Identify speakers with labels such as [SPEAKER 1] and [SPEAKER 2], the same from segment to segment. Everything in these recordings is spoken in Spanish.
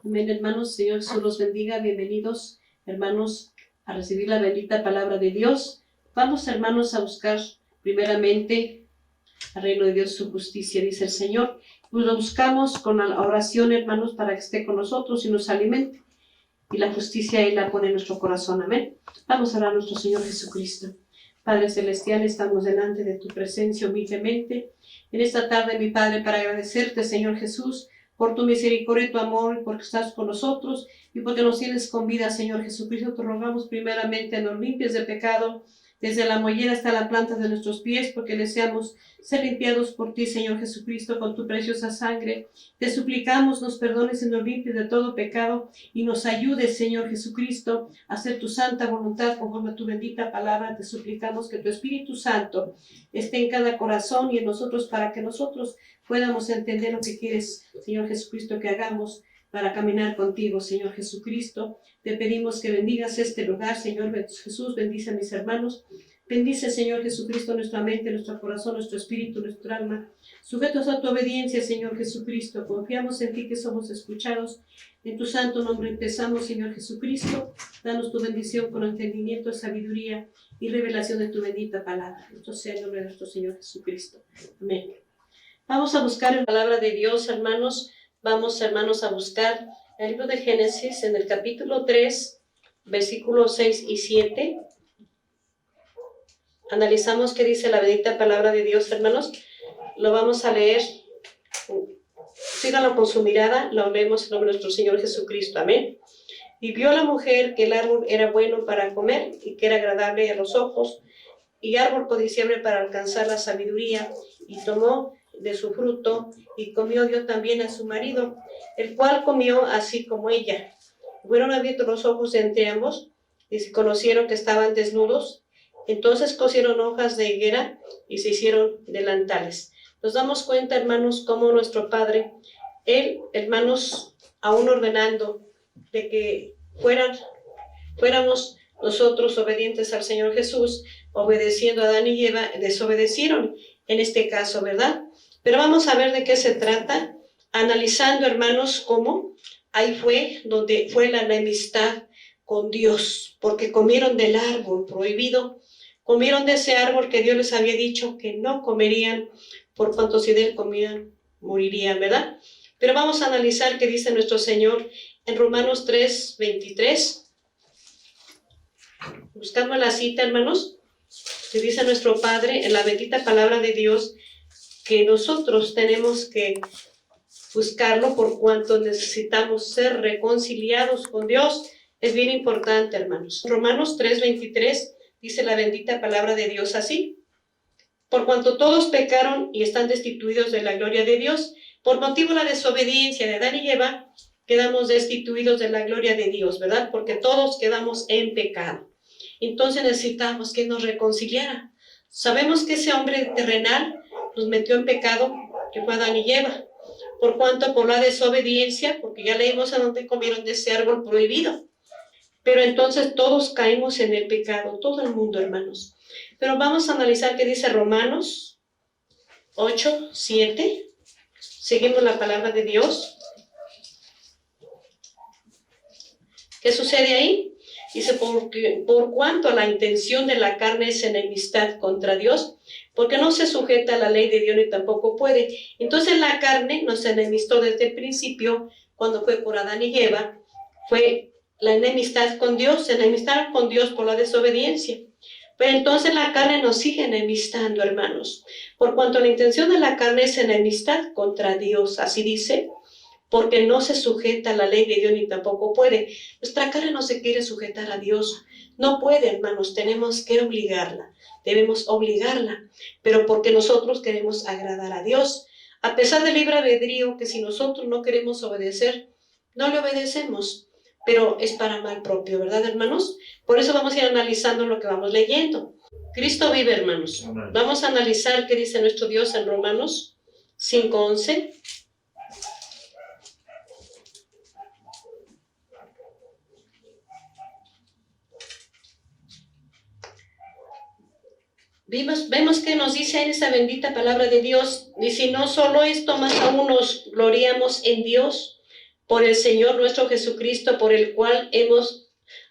[SPEAKER 1] Amén, hermanos. Señor Jesús los bendiga. Bienvenidos, hermanos, a recibir la bendita palabra de Dios. Vamos, hermanos, a buscar primeramente al reino de Dios, su justicia, dice el Señor. Pues lo buscamos con la oración, hermanos, para que esté con nosotros y nos alimente. Y la justicia Él la pone en nuestro corazón. Amén. Vamos a orar a nuestro Señor Jesucristo. Padre Celestial, estamos delante de tu presencia humildemente en esta tarde, mi Padre, para agradecerte, Señor Jesús, por tu misericordia y tu amor, porque estás con nosotros y porque nos tienes con vida, Señor Jesucristo. Te rogamos primeramente, nos limpies de pecado, desde la mollera hasta la planta de nuestros pies, porque deseamos ser limpiados por ti, Señor Jesucristo, con tu preciosa sangre. Te suplicamos, nos perdones y nos limpies de todo pecado y nos ayudes, Señor Jesucristo, a hacer tu santa voluntad conforme a tu bendita palabra. Te suplicamos que tu Espíritu Santo esté en cada corazón y en nosotros, para que nosotros podamos entender lo que quieres, Señor Jesucristo, que hagamos para caminar contigo, Señor Jesucristo. Te pedimos que bendigas este lugar, Señor Jesús. Bendice a mis hermanos. Bendice, Señor Jesucristo, nuestra mente, nuestro corazón, nuestro espíritu, nuestra alma. Sujetos a tu obediencia, Señor Jesucristo. Confiamos en ti, que somos escuchados. En tu santo nombre empezamos, Señor Jesucristo. Danos tu bendición con entendimiento, sabiduría y revelación de tu bendita palabra. Esto sea el nombre de nuestro Señor Jesucristo. Amén. Vamos a buscar la palabra de Dios, hermanos. Vamos, hermanos, a buscar el libro de Génesis en el capítulo 3, versículos 6 y 7. Analizamos qué dice la bendita palabra de Dios, hermanos. Lo vamos a leer. Síganlo con su mirada. Lo leemos en nombre de nuestro Señor Jesucristo. Amén. Y vio la mujer que el árbol era bueno para comer y que era agradable a los ojos, y árbol codiciable para alcanzar la sabiduría, y tomó de su fruto y comió, dio también a su marido, el cual comió así como ella. Fueron abiertos los ojos entre ambos y se conocieron que estaban desnudos. Entonces cosieron hojas de higuera y se hicieron delantales. Nos damos cuenta, hermanos, cómo nuestro Padre, Él, hermanos, aún ordenando de que fuéramos nosotros obedientes al Señor Jesús, obedeciendo a Adán y Eva, desobedecieron en este caso, ¿verdad? Pero vamos a ver de qué se trata, analizando, hermanos, cómo ahí fue donde fue la enemistad con Dios, porque comieron del árbol prohibido, comieron de ese árbol que Dios les había dicho que no comerían, por cuanto si de él comían, morirían, ¿verdad? Pero vamos a analizar qué dice nuestro Señor en Romanos 3, 23. Buscamos la cita, hermanos, que dice nuestro Padre en la bendita palabra de Dios, que nosotros tenemos que buscarlo por cuanto necesitamos ser reconciliados con Dios. Es bien importante, hermanos. Romanos 3:23 dice la bendita palabra de Dios así: por cuanto todos pecaron y están destituidos de la gloria de Dios, por motivo de la desobediencia de Adán y Eva, quedamos destituidos de la gloria de Dios, ¿verdad? Porque todos quedamos en pecado. Entonces necesitamos que nos reconciliara. Sabemos que ese hombre terrenal nos metió en pecado, que fue Adán y Eva. Por cuanto, por la desobediencia, porque ya leímos a donde comieron de ese árbol prohibido. Pero entonces todos caímos en el pecado, todo el mundo, hermanos. Pero vamos a analizar qué dice Romanos 8, 7. Seguimos la palabra de Dios. ¿Qué sucede ahí? Dice, por cuanto la intención de la carne es enemistad contra Dios, porque no se sujeta a la ley de Dios ni tampoco puede. Entonces la carne nos enemistó desde el principio, cuando fue por Adán y Eva, fue la enemistad con Dios, se enemistaron con Dios por la desobediencia. Pero entonces la carne nos sigue enemistando, hermanos, por cuanto la intención de la carne es enemistad contra Dios, así dice, porque no se sujeta a la ley de Dios ni tampoco puede. Nuestra carne no se quiere sujetar a Dios, no puede, hermanos, tenemos que obligarla, debemos obligarla, pero porque nosotros queremos agradar a Dios, a pesar del libre albedrío, que si nosotros no queremos obedecer, no le obedecemos, pero es para mal propio, ¿verdad, hermanos? Por eso vamos a ir analizando lo que vamos leyendo. Cristo vive, hermanos. Vamos a analizar qué dice nuestro Dios en Romanos 5:11. Vemos que nos dice en esa bendita palabra de Dios, y si no solo esto, más aún nos gloriamos en Dios, por el Señor nuestro Jesucristo, por el cual hemos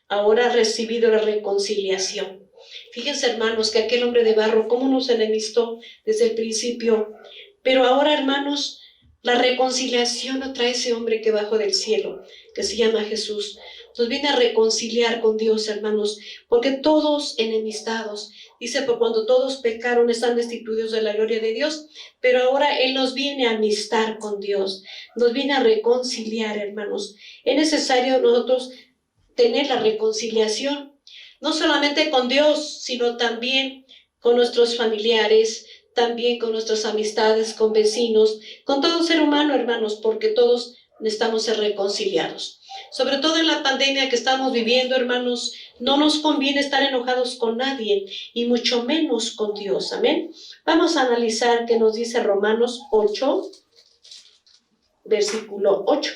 [SPEAKER 1] ahora recibido la reconciliación. Fíjense, hermanos, que aquel hombre de barro, cómo nos enemistó desde el principio. Pero ahora, hermanos, la reconciliación lo trae ese hombre que bajó del cielo, que se llama Jesús. Nos viene a reconciliar con Dios, hermanos, porque todos enemistados, dice, por cuando todos pecaron están destituidos de la gloria de Dios, pero ahora Él nos viene a amistar con Dios, nos viene a reconciliar, hermanos. Es necesario nosotros tener la reconciliación, no solamente con Dios, sino también con nuestros familiares, también con nuestras amistades, con vecinos, con todo ser humano, hermanos, porque todos necesitamos ser reconciliados. Sobre todo en la pandemia que estamos viviendo, hermanos, no nos conviene estar enojados con nadie, y mucho menos con Dios, amén. Vamos a analizar qué nos dice Romanos 8, versículo 8.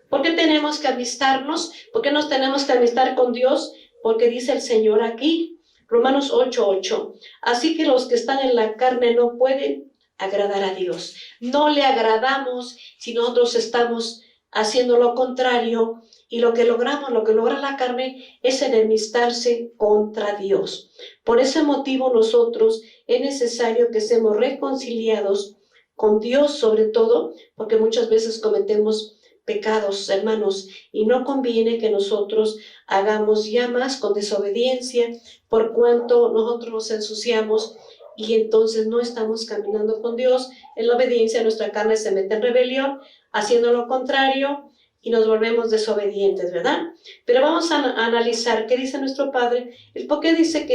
[SPEAKER 1] ¿Por qué tenemos que amistarnos? ¿Por qué nos tenemos que amistar con Dios? Porque dice el Señor aquí, Romanos 8:8. Así que los que están en la carne no pueden agradar a Dios. No le agradamos si nosotros estamos haciendo lo contrario, y lo que logra la carne es enemistarse contra Dios. Por ese motivo nosotros es necesario que seamos reconciliados con Dios, sobre todo porque muchas veces cometemos pecados, hermanos, y no conviene que nosotros hagamos ya más con desobediencia, por cuanto nosotros nos ensuciamos y entonces no estamos caminando con Dios. En la obediencia nuestra carne se mete en rebelión, haciendo lo contrario, y nos volvemos desobedientes, ¿verdad? Pero vamos a analizar qué dice nuestro Padre, el por qué dice que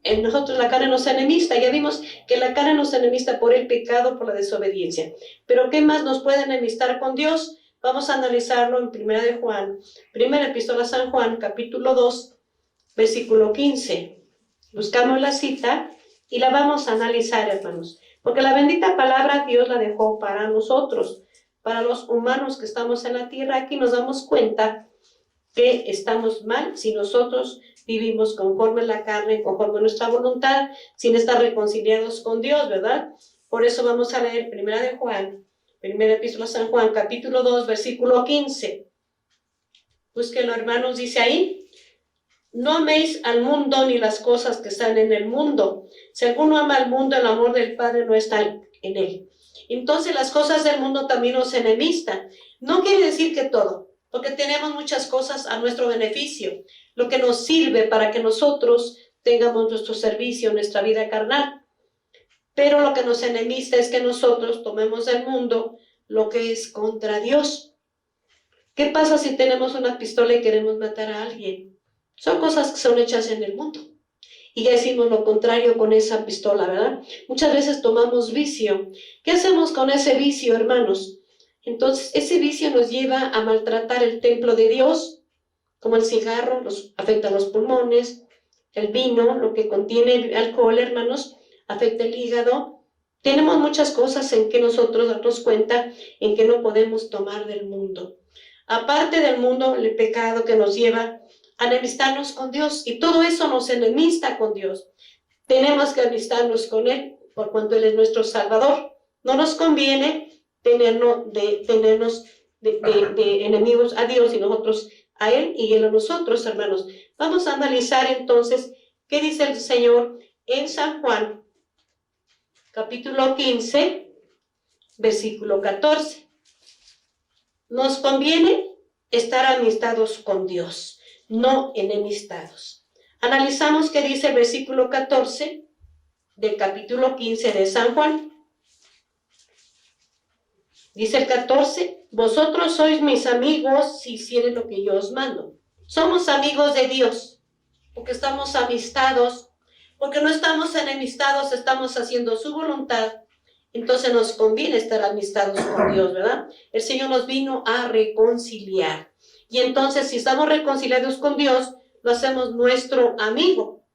[SPEAKER 1] en nosotros la carne nos enemista. Ya vimos que la carne nos enemista por el pecado, por la desobediencia. Pero ¿qué más nos puede enemistar con Dios? Vamos a analizarlo en Primera de Juan, Primera Epístola a San Juan, capítulo 2, versículo 15. Buscamos la cita y la vamos a analizar, hermanos, porque la bendita palabra Dios la dejó para nosotros, para los humanos que estamos en la tierra. Aquí nos damos cuenta que estamos mal si nosotros vivimos conforme a la carne, conforme a nuestra voluntad, sin estar reconciliados con Dios, ¿verdad? Por eso vamos a leer Primera de Juan, Primera Epístola a San Juan, capítulo 2, versículo 15. Búsquenlo, hermanos, dice ahí: no améis al mundo ni las cosas que están en el mundo. Si alguno ama al mundo, el amor del Padre no está en él. Entonces las cosas del mundo también nos enemistan. No quiere decir que todo, porque tenemos muchas cosas a nuestro beneficio, lo que nos sirve para que nosotros tengamos nuestro servicio, nuestra vida carnal. Pero lo que nos enemista es que nosotros tomemos del mundo lo que es contra Dios. ¿Qué pasa si tenemos una pistola y queremos matar a alguien? Son cosas que son hechas en el mundo. Y ya decimos lo contrario con esa pistola, ¿verdad? Muchas veces tomamos vicio. ¿Qué hacemos con ese vicio, hermanos? Entonces, ese vicio nos lleva a maltratar el templo de Dios, como el cigarro, afecta los pulmones, el vino, lo que contiene alcohol, hermanos, afecta el hígado. Tenemos muchas cosas en que nosotros darnos cuenta en que no podemos tomar del mundo. Aparte del mundo, el pecado que nos lleva a enemistarnos con Dios, y todo eso nos enemista con Dios. Tenemos que enemistarnos con Él, por cuanto Él es nuestro Salvador. No nos conviene tenernos de enemigos a Dios y nosotros a Él y Él a nosotros, hermanos. Vamos a analizar entonces qué dice el Señor en San Juan, capítulo 15, versículo 14. Nos conviene estar amistados con Dios, no enemistados. Analizamos qué dice el versículo 14 del capítulo 15 de San Juan. Dice el 14: vosotros sois mis amigos si hiciereis lo que yo os mando. Somos amigos de Dios, porque estamos amistados, porque no estamos enemistados, estamos haciendo su voluntad. Entonces nos conviene estar amistados con Dios, ¿verdad? El Señor nos vino a reconciliar. Y entonces, si estamos reconciliados con Dios, lo hacemos nuestro amigo.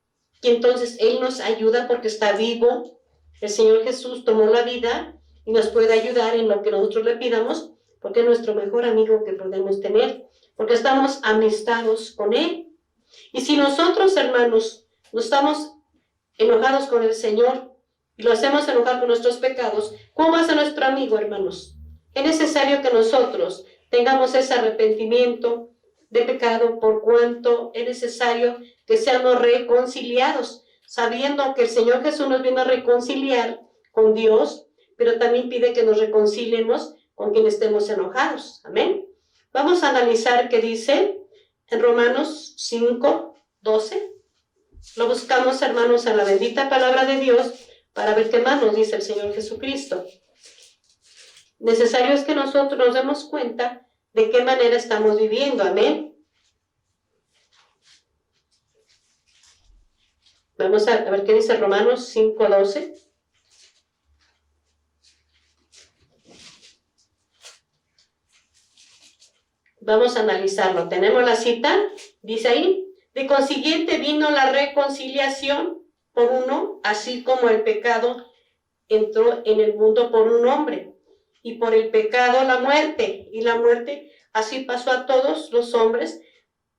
[SPEAKER 1] Y entonces Él nos ayuda porque está vivo. El Señor Jesús tomó la vida y nos puede ayudar en lo que nosotros le pidamos, porque es nuestro mejor amigo que podemos tener, porque estamos amistados con Él. Y si nosotros, hermanos, no estamos enojados con el Señor, y lo hacemos enojar con nuestros pecados, ¿cómo va a ser nuestro amigo, hermanos? Es necesario que nosotros tengamos ese arrepentimiento de pecado, por cuanto es necesario que seamos reconciliados, sabiendo que el Señor Jesús nos vino a reconciliar con Dios, pero también pide que nos reconciliemos con quien estemos enojados. Amén. Vamos a analizar qué dice en Romanos 5:12. Lo buscamos, hermanos, en la bendita palabra de Dios para ver qué más nos dice el Señor Jesucristo. Necesario es que nosotros nos demos cuenta de qué manera estamos viviendo. Amén. Vamos a ver qué dice Romanos 5:12. Vamos a analizarlo. Tenemos la cita, dice ahí: de consiguiente vino la reconciliación por uno, así como el pecado entró en el mundo por un hombre, y por el pecado la muerte, y la muerte así pasó a todos los hombres,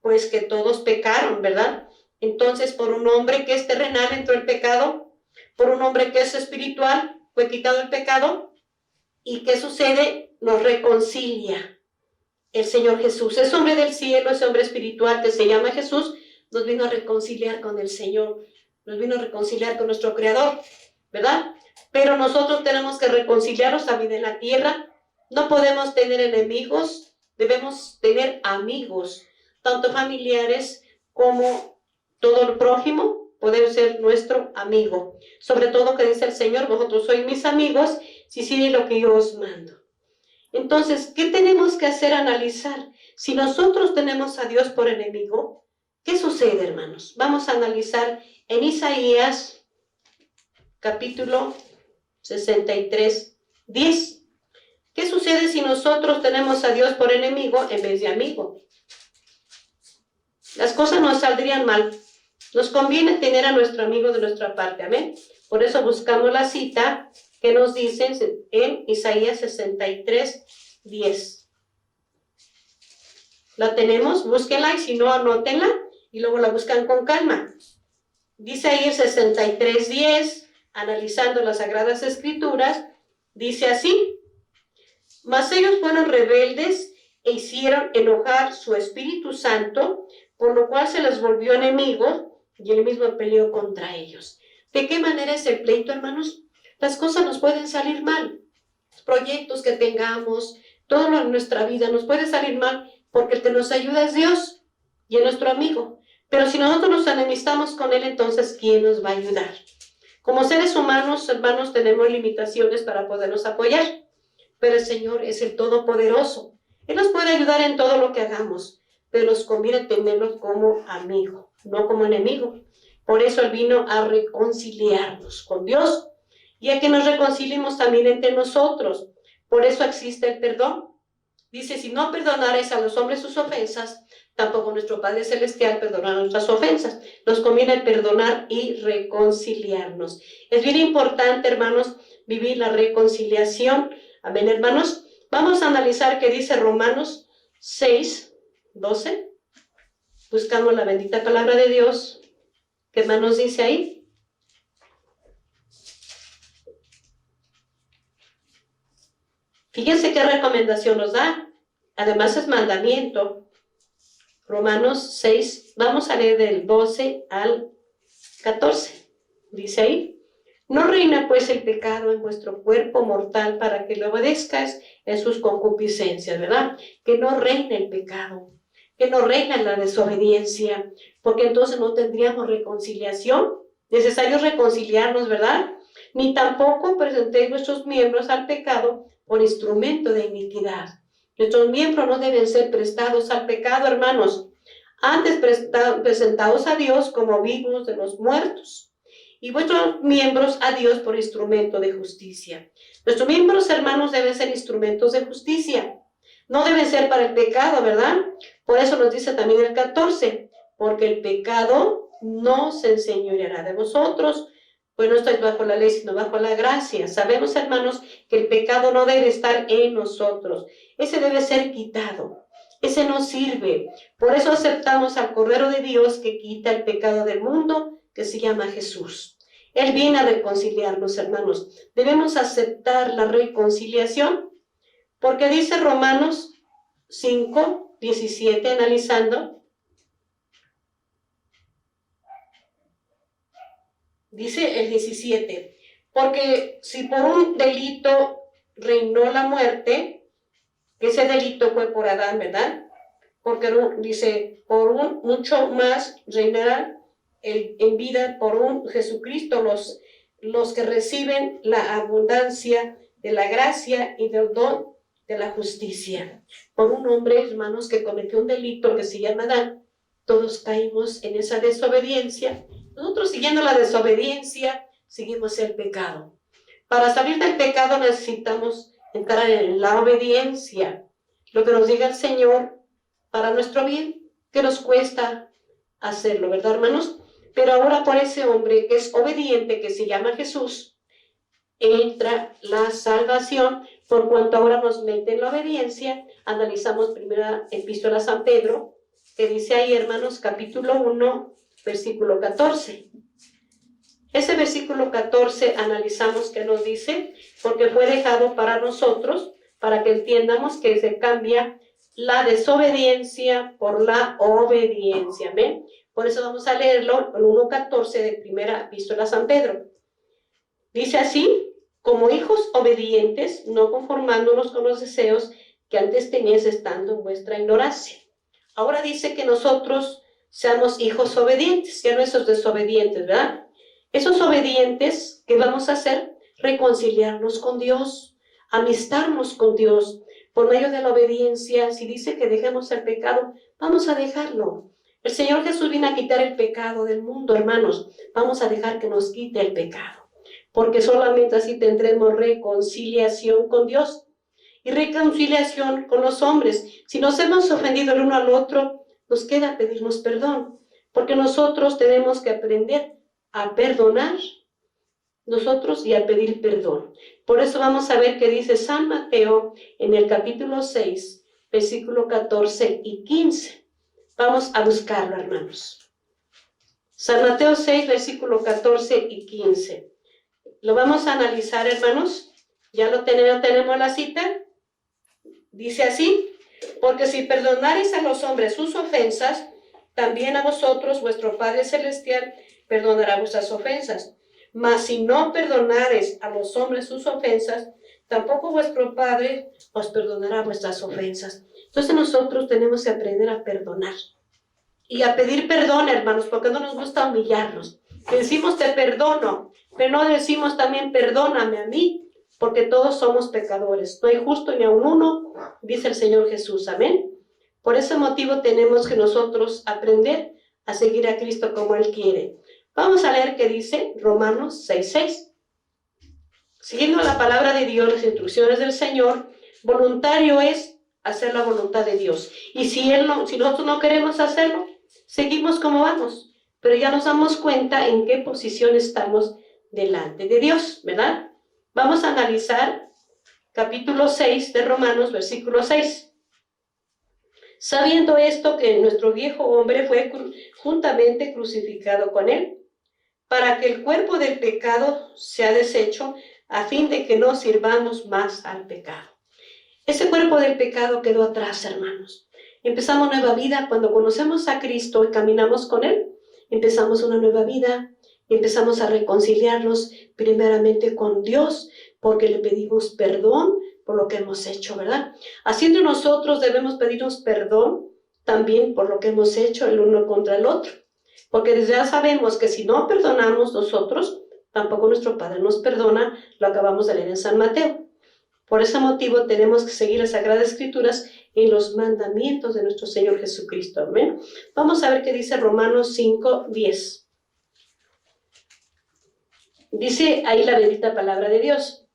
[SPEAKER 1] pues que todos pecaron, ¿verdad? Entonces, por un hombre que es terrenal entró el pecado, por un hombre que es espiritual fue quitado el pecado. ¿Y qué sucede? Nos reconcilia el Señor Jesús. Ese hombre del cielo, ese hombre espiritual que se llama Jesús, nos vino a reconciliar con el Señor, nos vino a reconciliar con nuestro Creador, ¿verdad? Pero nosotros tenemos que reconciliarnos también en la tierra. No podemos tener enemigos, debemos tener amigos, tanto familiares como todo el prójimo puede ser nuestro amigo. Sobre todo que dice el Señor: vosotros sois mis amigos si siguen lo que yo os mando. Entonces, ¿qué tenemos que hacer? Analizar. Si nosotros tenemos a Dios por enemigo, ¿qué sucede, hermanos? Vamos a analizar en Isaías, capítulo 63:10. ¿Qué sucede si nosotros tenemos a Dios por enemigo en vez de amigo? Las cosas nos saldrían mal. Nos conviene tener a nuestro amigo de nuestra parte, amén. Por eso buscamos la cita que nos dice en Isaías 63:10. ¿La tenemos? Búsquenla, y si no, anótenla y luego la buscan con calma. Dice ahí el 63:10, analizando las Sagradas Escrituras, dice así: mas ellos fueron rebeldes e hicieron enojar su Espíritu Santo, por lo cual se les volvió enemigo y él mismo peleó contra ellos. ¿De qué manera es el pleito, hermanos? Las cosas nos pueden salir mal. Los proyectos que tengamos, todo en nuestra vida nos puede salir mal, porque el que nos ayuda es Dios y es nuestro amigo. Pero si nosotros nos enemistamos con Él, entonces, ¿quién nos va a ayudar? Como seres humanos, hermanos, tenemos limitaciones para podernos apoyar, pero el Señor es el Todopoderoso. Él nos puede ayudar en todo lo que hagamos, pero nos conviene tenerlo como amigo, no como enemigo. Por eso Él vino a reconciliarnos con Dios y a que nos reconciliemos también entre nosotros. Por eso existe el perdón. Dice: si no perdonares a los hombres sus ofensas, tampoco nuestro Padre Celestial perdonará nuestras ofensas. Nos conviene perdonar y reconciliarnos. Es bien importante, hermanos, vivir la reconciliación. Amén, hermanos. Vamos a analizar qué dice Romanos 6:12. Buscamos la bendita palabra de Dios. ¿Qué más nos dice ahí? Fíjense qué recomendación nos da. Además es mandamiento. Romanos 6, vamos a leer del 12 al 14. Dice ahí: no reina pues el pecado en vuestro cuerpo mortal para que lo obedezcas en sus concupiscencias, ¿verdad? Que no reine el pecado, que no reina la desobediencia, porque entonces no tendríamos reconciliación. Necesario reconciliarnos, ¿verdad? Ni tampoco presentéis vuestros miembros al pecado por instrumento de iniquidad. Nuestros miembros no deben ser prestados al pecado, hermanos, antes presentados a Dios como vivos de los muertos, y vuestros miembros a Dios por instrumento de justicia. Nuestros miembros, hermanos, deben ser instrumentos de justicia, no deben ser para el pecado, ¿verdad? Por eso nos dice también el 14, porque el pecado no se enseñoreará de vosotros, pues no estáis bajo la ley, sino bajo la gracia. Sabemos, hermanos, que el pecado no debe estar en nosotros. Ese debe ser quitado. Ese no sirve. Por eso aceptamos al Cordero de Dios que quita el pecado del mundo, que se llama Jesús. Él viene a reconciliarnos, hermanos. Debemos aceptar la reconciliación, Porque dice Romanos 5, 17, analizando, dice el 17, porque si por un delito reinó la muerte, ese delito fue por Adán, ¿verdad? Porque dice, por un mucho más reinará en vida por un Jesucristo los que reciben la abundancia de la gracia y del don de la justicia. Por un hombre, hermanos, que cometió un delito que se llama Adán, todos caímos en esa desobediencia. Nosotros, siguiendo la desobediencia, seguimos el pecado. Para salir del pecado necesitamos entrar en la obediencia, lo que nos diga el Señor para nuestro bien, que nos cuesta hacerlo, ¿verdad, hermanos? Pero ahora por ese hombre que es obediente, que se llama Jesús, entra la salvación, por cuanto ahora nos mete en la obediencia. Analizamos primera epístola a San Pedro, que dice ahí, hermanos, capítulo 1, versículo 14. Ese versículo 14 analizamos que nos dice, porque fue dejado para nosotros, para que entiendamos que se cambia la desobediencia por la obediencia. ¿Ven? Por eso vamos a leerlo, el 1.14 de primera epístola a San Pedro. Dice así, como hijos obedientes, no conformándonos con los deseos que antes teníais estando en vuestra ignorancia. Ahora dice que nosotros seamos hijos obedientes, ya no esos desobedientes, ¿verdad? Esos obedientes, ¿qué vamos a hacer? Reconciliarnos con Dios, amistarnos con Dios. Por medio de la obediencia, si dice que dejemos el pecado, vamos a dejarlo. El Señor Jesús vino a quitar el pecado del mundo, hermanos. Vamos a dejar que nos quite el pecado, porque solamente así tendremos reconciliación con Dios y reconciliación con los hombres. Si nos hemos ofendido el uno al otro, nos queda pedirnos perdón, porque nosotros tenemos que aprender a perdonar nosotros y a pedir perdón. Por eso vamos a ver qué dice San Mateo en el capítulo 6, versículo 14 y 15. Vamos a buscarlo, hermanos. San Mateo 6, versículo 14 y 15. Lo vamos a analizar, hermanos. ¿Ya lo tenemos la cita? Dice así, porque si perdonareis a los hombres sus ofensas, también a vosotros vuestro Padre Celestial perdonará vuestras ofensas. Mas si no perdonareis a los hombres sus ofensas, tampoco vuestro Padre os perdonará vuestras ofensas. Entonces nosotros tenemos que aprender a perdonar y a pedir perdón, hermanos, porque no nos gusta humillarnos. Decimos te perdono, pero no decimos también perdóname a mí, porque todos somos pecadores. No hay justo ni aun uno, dice el Señor Jesús. Amén. Por ese motivo tenemos que nosotros aprender a seguir a Cristo como Él quiere. Vamos a leer qué dice Romanos 6:6. Siguiendo la palabra de Dios, las instrucciones del Señor, voluntario es hacer la voluntad de Dios. Y si nosotros no queremos hacerlo, seguimos como vamos. Pero ya nos damos cuenta en qué posición estamos delante de Dios, ¿verdad? Vamos a analizar capítulo 6 de Romanos, versículo 6. Sabiendo esto, que nuestro viejo hombre fue juntamente crucificado con él, para que el cuerpo del pecado sea deshecho, a fin de que no sirvamos más al pecado. Ese cuerpo del pecado quedó atrás, hermanos. Empezamos nueva vida cuando conocemos a Cristo y caminamos con Él. Empezamos una nueva vida, empezamos a reconciliarnos primeramente con Dios, porque le pedimos perdón por lo que hemos hecho, ¿verdad? Haciendo nosotros debemos pedirnos perdón también por lo que hemos hecho el uno contra el otro. Porque ya sabemos que si no perdonamos nosotros, tampoco nuestro Padre nos perdona. Lo acabamos de leer en San Mateo. Por ese motivo tenemos que seguir las Sagradas Escrituras y los mandamientos de nuestro Señor Jesucristo. Amén. Vamos a ver qué dice Romanos 5:10. Dice ahí la bendita palabra de Dios.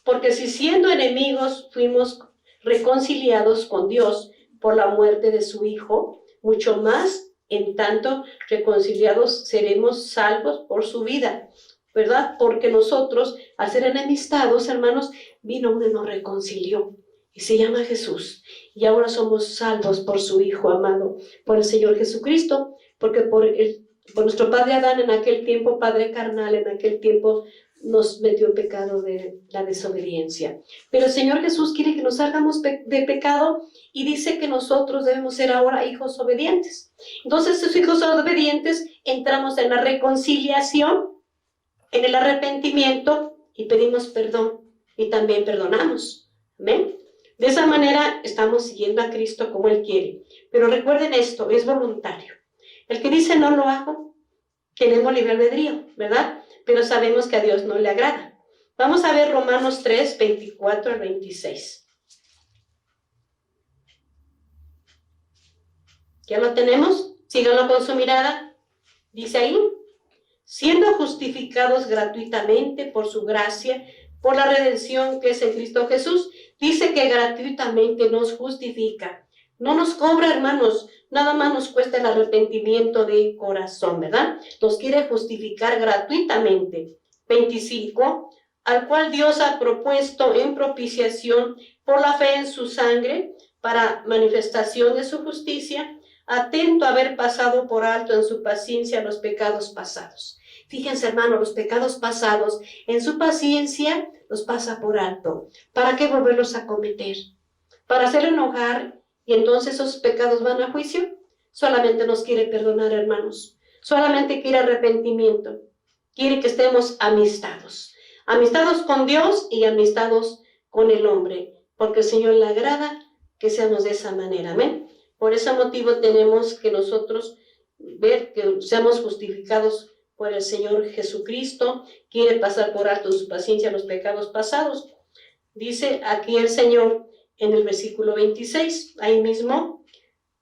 [SPEAKER 1] Porque si siendo enemigos fuimos reconciliados con Dios por la muerte de su Hijo, mucho más en tanto reconciliados seremos salvos por su vida, ¿verdad? Porque nosotros, al ser enemistados, hermanos, vino uno y nos reconcilió, y se llama Jesús, y ahora somos salvos por su Hijo amado, por el Señor Jesucristo, porque por nuestro padre Adán, en aquel tiempo, padre carnal, en aquel tiempo nos metió en pecado de la desobediencia. Pero el Señor Jesús quiere que nos salgamos de pecado y dice que nosotros debemos ser ahora hijos obedientes. Entonces, estos hijos obedientes entramos en la reconciliación, en el arrepentimiento y pedimos perdón y también perdonamos. ¿Amén? De esa manera estamos siguiendo a Cristo como Él quiere. Pero recuerden esto, es voluntario. El que dice no lo hago, tenemos libre albedrío, ¿verdad? Pero sabemos que a Dios no le agrada. Vamos a ver Romanos 3, 24 al 26. ¿Ya lo tenemos? Síganlo con su mirada. Dice ahí, siendo justificados gratuitamente por su gracia, por la redención que es en Cristo Jesús. Dice que gratuitamente nos justifica. No nos cobra, hermanos, nada más nos cuesta el arrepentimiento de corazón, ¿verdad? Nos quiere justificar gratuitamente. 25, al cual Dios ha propuesto en propiciación por la fe en su sangre, para manifestación de su justicia, atento a haber pasado por alto en su paciencia los pecados pasados. Fíjense, hermanos, los pecados pasados, en su paciencia, los pasa por alto. ¿Para qué volverlos a cometer? ¿Para hacer enojar y entonces esos pecados van a juicio? Solamente nos quiere perdonar, hermanos. Solamente quiere arrepentimiento. Quiere que estemos amistados. Amistados con Dios y amistados con el hombre. Porque el Señor le agrada que seamos de esa manera. Amén. Por ese motivo tenemos que nosotros ver que seamos justificados por el Señor Jesucristo. Quiere pasar por alto en su paciencia los pecados pasados. Dice aquí el Señor en el versículo 26, ahí mismo,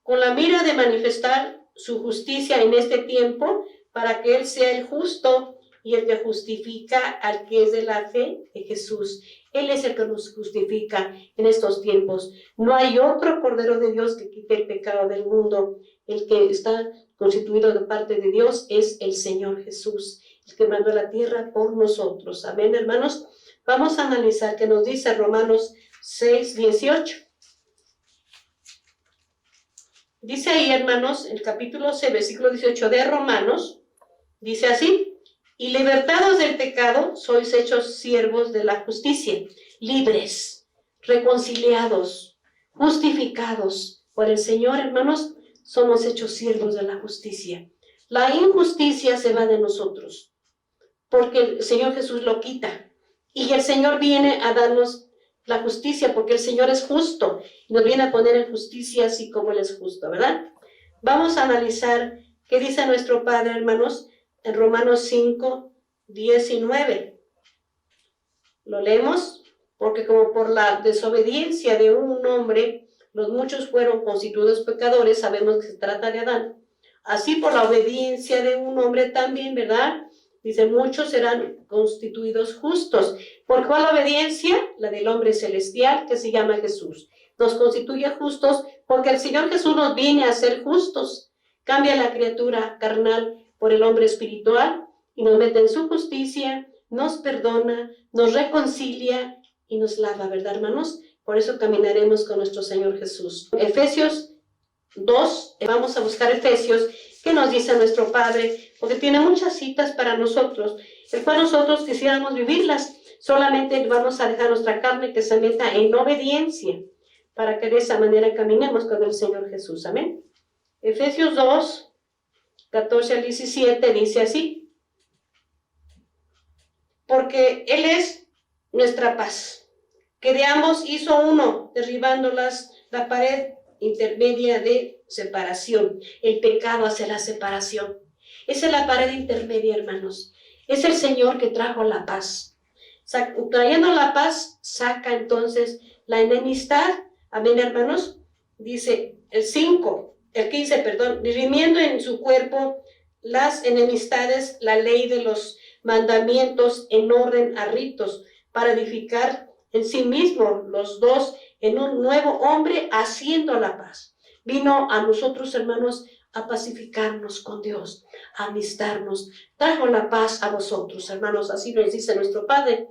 [SPEAKER 1] con la mira de manifestar su justicia en este tiempo, para que Él sea el justo y el que justifica al que es de la fe de Jesús. Él es el que nos justifica en estos tiempos. No hay otro Cordero de Dios que quite el pecado del mundo. El que está constituido de parte de Dios es el Señor Jesús, el que mandó a la tierra por nosotros. Amén, hermanos. Vamos a analizar qué nos dice Romanos 6, 18. Dice ahí, hermanos, el capítulo 6, versículo 18 de Romanos, dice así: y libertados del pecado, sois hechos siervos de la justicia, libres, reconciliados, justificados por el Señor, hermanos, somos hechos siervos de la justicia. La injusticia se va de nosotros, porque el Señor Jesús lo quita. Y el Señor viene a darnos la justicia, porque el Señor es justo, y nos viene a poner en justicia así como Él es justo, ¿verdad? Vamos a analizar qué dice nuestro Padre, hermanos, en Romanos 5, 19. Lo leemos, porque como por la desobediencia de un hombre, los muchos fueron constituidos pecadores, sabemos que se trata de Adán. Así por la obediencia de un hombre también, ¿verdad? Dice, muchos serán constituidos justos. ¿Por cuál obediencia? La del hombre celestial que se llama Jesús. Nos constituye justos porque el Señor Jesús nos viene a ser justos. Cambia la criatura carnal por el hombre espiritual y nos mete en su justicia, nos perdona, nos reconcilia y nos lava, ¿verdad, hermanos? Por eso caminaremos con nuestro Señor Jesús. Efesios 2, vamos a buscar Efesios, que nos dice nuestro Padre, porque tiene muchas citas para nosotros, el cual nosotros quisiéramos vivirlas, solamente vamos a dejar nuestra carne que se meta en obediencia, para que de esa manera caminemos con el Señor Jesús, amén. Efesios 2, 14 al 17 dice así: porque Él es nuestra paz, que de ambos hizo uno, derribando la pared intermedia de separación. El pecado hace la separación. Esa es la pared intermedia, hermanos. Es el Señor que trajo la paz. Trayendo la paz, saca entonces la enemistad. Amén, hermanos. Dice el 15, perdón, dirimiendo en su cuerpo las enemistades, la ley de los mandamientos en orden a ritos, para edificar en sí mismo los dos en un nuevo hombre, haciendo la paz. Vino a nosotros, hermanos, a pacificarnos con Dios, a amistarnos. Trajo la paz a vosotros, hermanos, así nos dice nuestro Padre.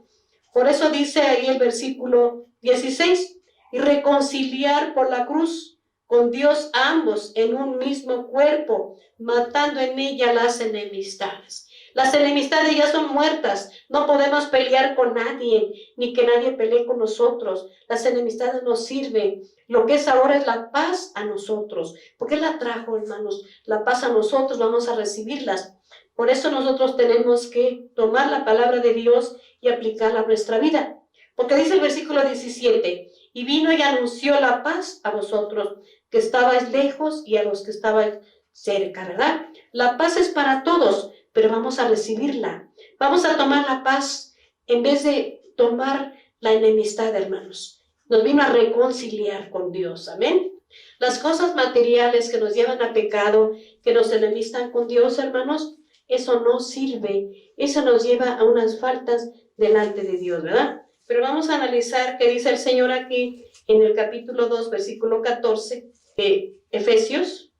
[SPEAKER 1] Por eso dice ahí el versículo 16, y reconciliar por la cruz con Dios ambos en un mismo cuerpo, matando en ella las enemistades. Las enemistades ya son muertas. No podemos pelear con nadie, ni que nadie pelee con nosotros. Las enemistades nos sirven. Lo que es ahora es la paz a nosotros. ¿Por qué la trajo, hermanos? La paz a nosotros, vamos a recibirlas. Por eso nosotros tenemos que tomar la palabra de Dios y aplicarla a nuestra vida. Porque dice el versículo 17, y vino y anunció la paz a vosotros, que estabais lejos, y a los que estabais cerca, ¿verdad? La paz es para todos, pero vamos a recibirla. Vamos a tomar la paz en vez de tomar la enemistad, hermanos. Nos vino a reconciliar con Dios, amén. Las cosas materiales que nos llevan a pecado, que nos enemistan con Dios, hermanos, eso no sirve. Eso nos lleva a unas faltas delante de Dios, ¿verdad? Pero vamos a analizar qué dice el Señor aquí en el capítulo 2, versículo 14 de Efesios.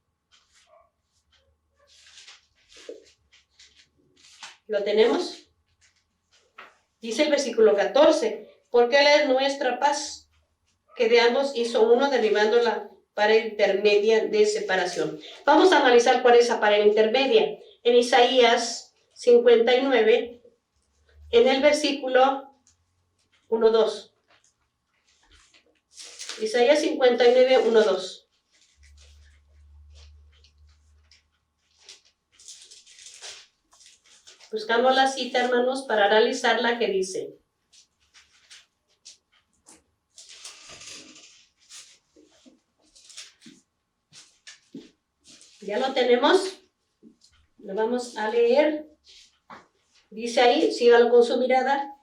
[SPEAKER 1] ¿Lo tenemos? Dice el versículo 14, porque Él es nuestra paz, que de ambos hizo uno, derribando la pared intermedia de separación. Vamos a analizar cuál es esa pared intermedia. En Isaías 59, en el versículo 1-2. Isaías 59, 1-2. Buscamos la cita, hermanos, para analizarla, que dice: ¿ya lo tenemos? Lo vamos a leer. Dice ahí, sígalo con su mirada.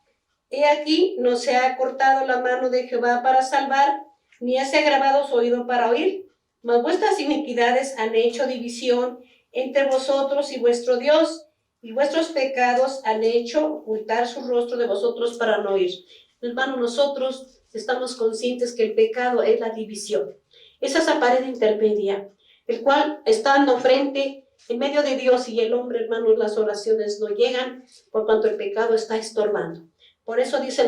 [SPEAKER 1] He aquí, no se ha cortado la mano de Jehová para salvar, ni se ha agravado su oído para oír, mas vuestras iniquidades han hecho división entre vosotros y vuestro Dios, y vuestros pecados han hecho ocultar su rostro de vosotros para no oír. Hermano, nosotros estamos conscientes que el pecado es la división. Es esa pared intermedia, el cual, estando frente en medio de Dios y el hombre, hermanos, las oraciones no llegan, por cuanto el pecado está estorbando. Por eso dice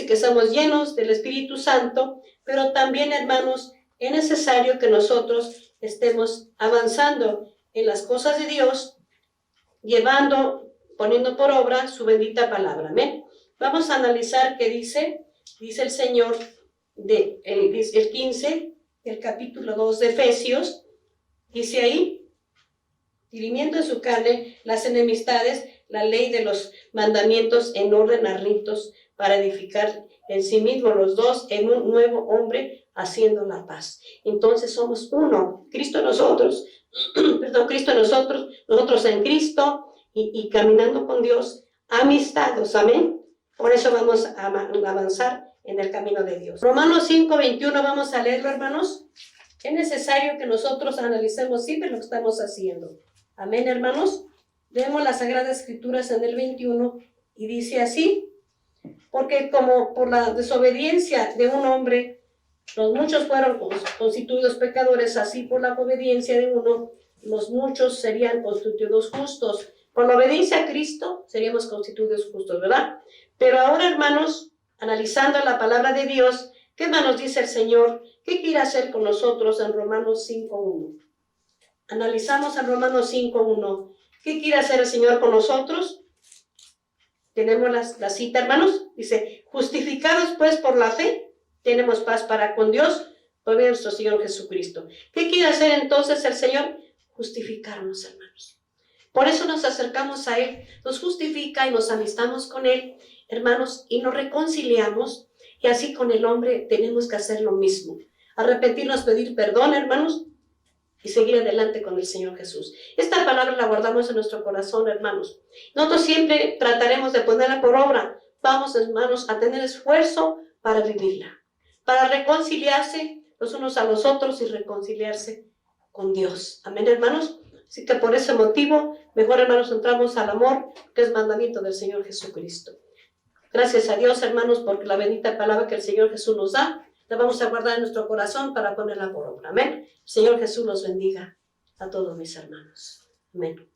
[SPEAKER 1] que somos llenos del Espíritu Santo, pero también, hermanos, es necesario que nosotros estemos avanzando en las cosas de Dios, poniendo por obra su bendita palabra. Amén. Vamos a analizar qué dice el Señor, el 15, el capítulo 2 de Efesios. Dice ahí: dirimiendo en su carne las enemistades, la ley de los mandamientos en orden a ritos, para edificar en sí mismos los dos en un nuevo hombre, haciendo la paz. Entonces somos uno, Cristo en nosotros, nosotros en Cristo, y caminando con Dios, amistados, amén. Por eso vamos a avanzar en el camino de Dios. Romanos 5:21, vamos a leerlo, hermanos. Es necesario que nosotros analicemos siempre lo que estamos haciendo. Amén, hermanos. Leemos las Sagradas Escrituras en el 21 y dice así: porque como por la desobediencia de un hombre los muchos fueron constituidos pecadores, así por la obediencia de uno los muchos serían constituidos justos. Por la obediencia a Cristo seríamos constituidos justos, ¿verdad? Pero ahora, hermanos, analizando la palabra de Dios, ¿qué más nos dice el Señor? ¿Qué quiere hacer con nosotros en Romanos 5:1? Analizamos en Romanos 5:1. ¿Qué quiere hacer el Señor con nosotros? Tenemos la cita, hermanos. Dice: justificados pues por la fe, tenemos paz para con Dios por medio de nuestro Señor Jesucristo. ¿Qué quiere hacer entonces el Señor? Justificarnos, hermanos. Por eso nos acercamos a Él, nos justifica y nos amistamos con Él, hermanos, y nos reconciliamos. Y así con el hombre tenemos que hacer lo mismo: arrepentirnos, pedir perdón, hermanos, y seguir adelante con el Señor Jesús. Esta palabra la guardamos en nuestro corazón, hermanos. Nosotros siempre trataremos de ponerla por obra. Vamos, hermanos, a tener esfuerzo para vivirla, para reconciliarse los unos a los otros y reconciliarse con Dios. Amén, hermanos. Así que por ese motivo, mejor, hermanos, entramos al amor, que es mandamiento del Señor Jesucristo. Gracias a Dios, hermanos, porque la bendita palabra que el Señor Jesús nos da, la vamos a guardar en nuestro corazón para ponerla por obra. Amén. El Señor Jesús los bendiga a todos mis hermanos. Amén.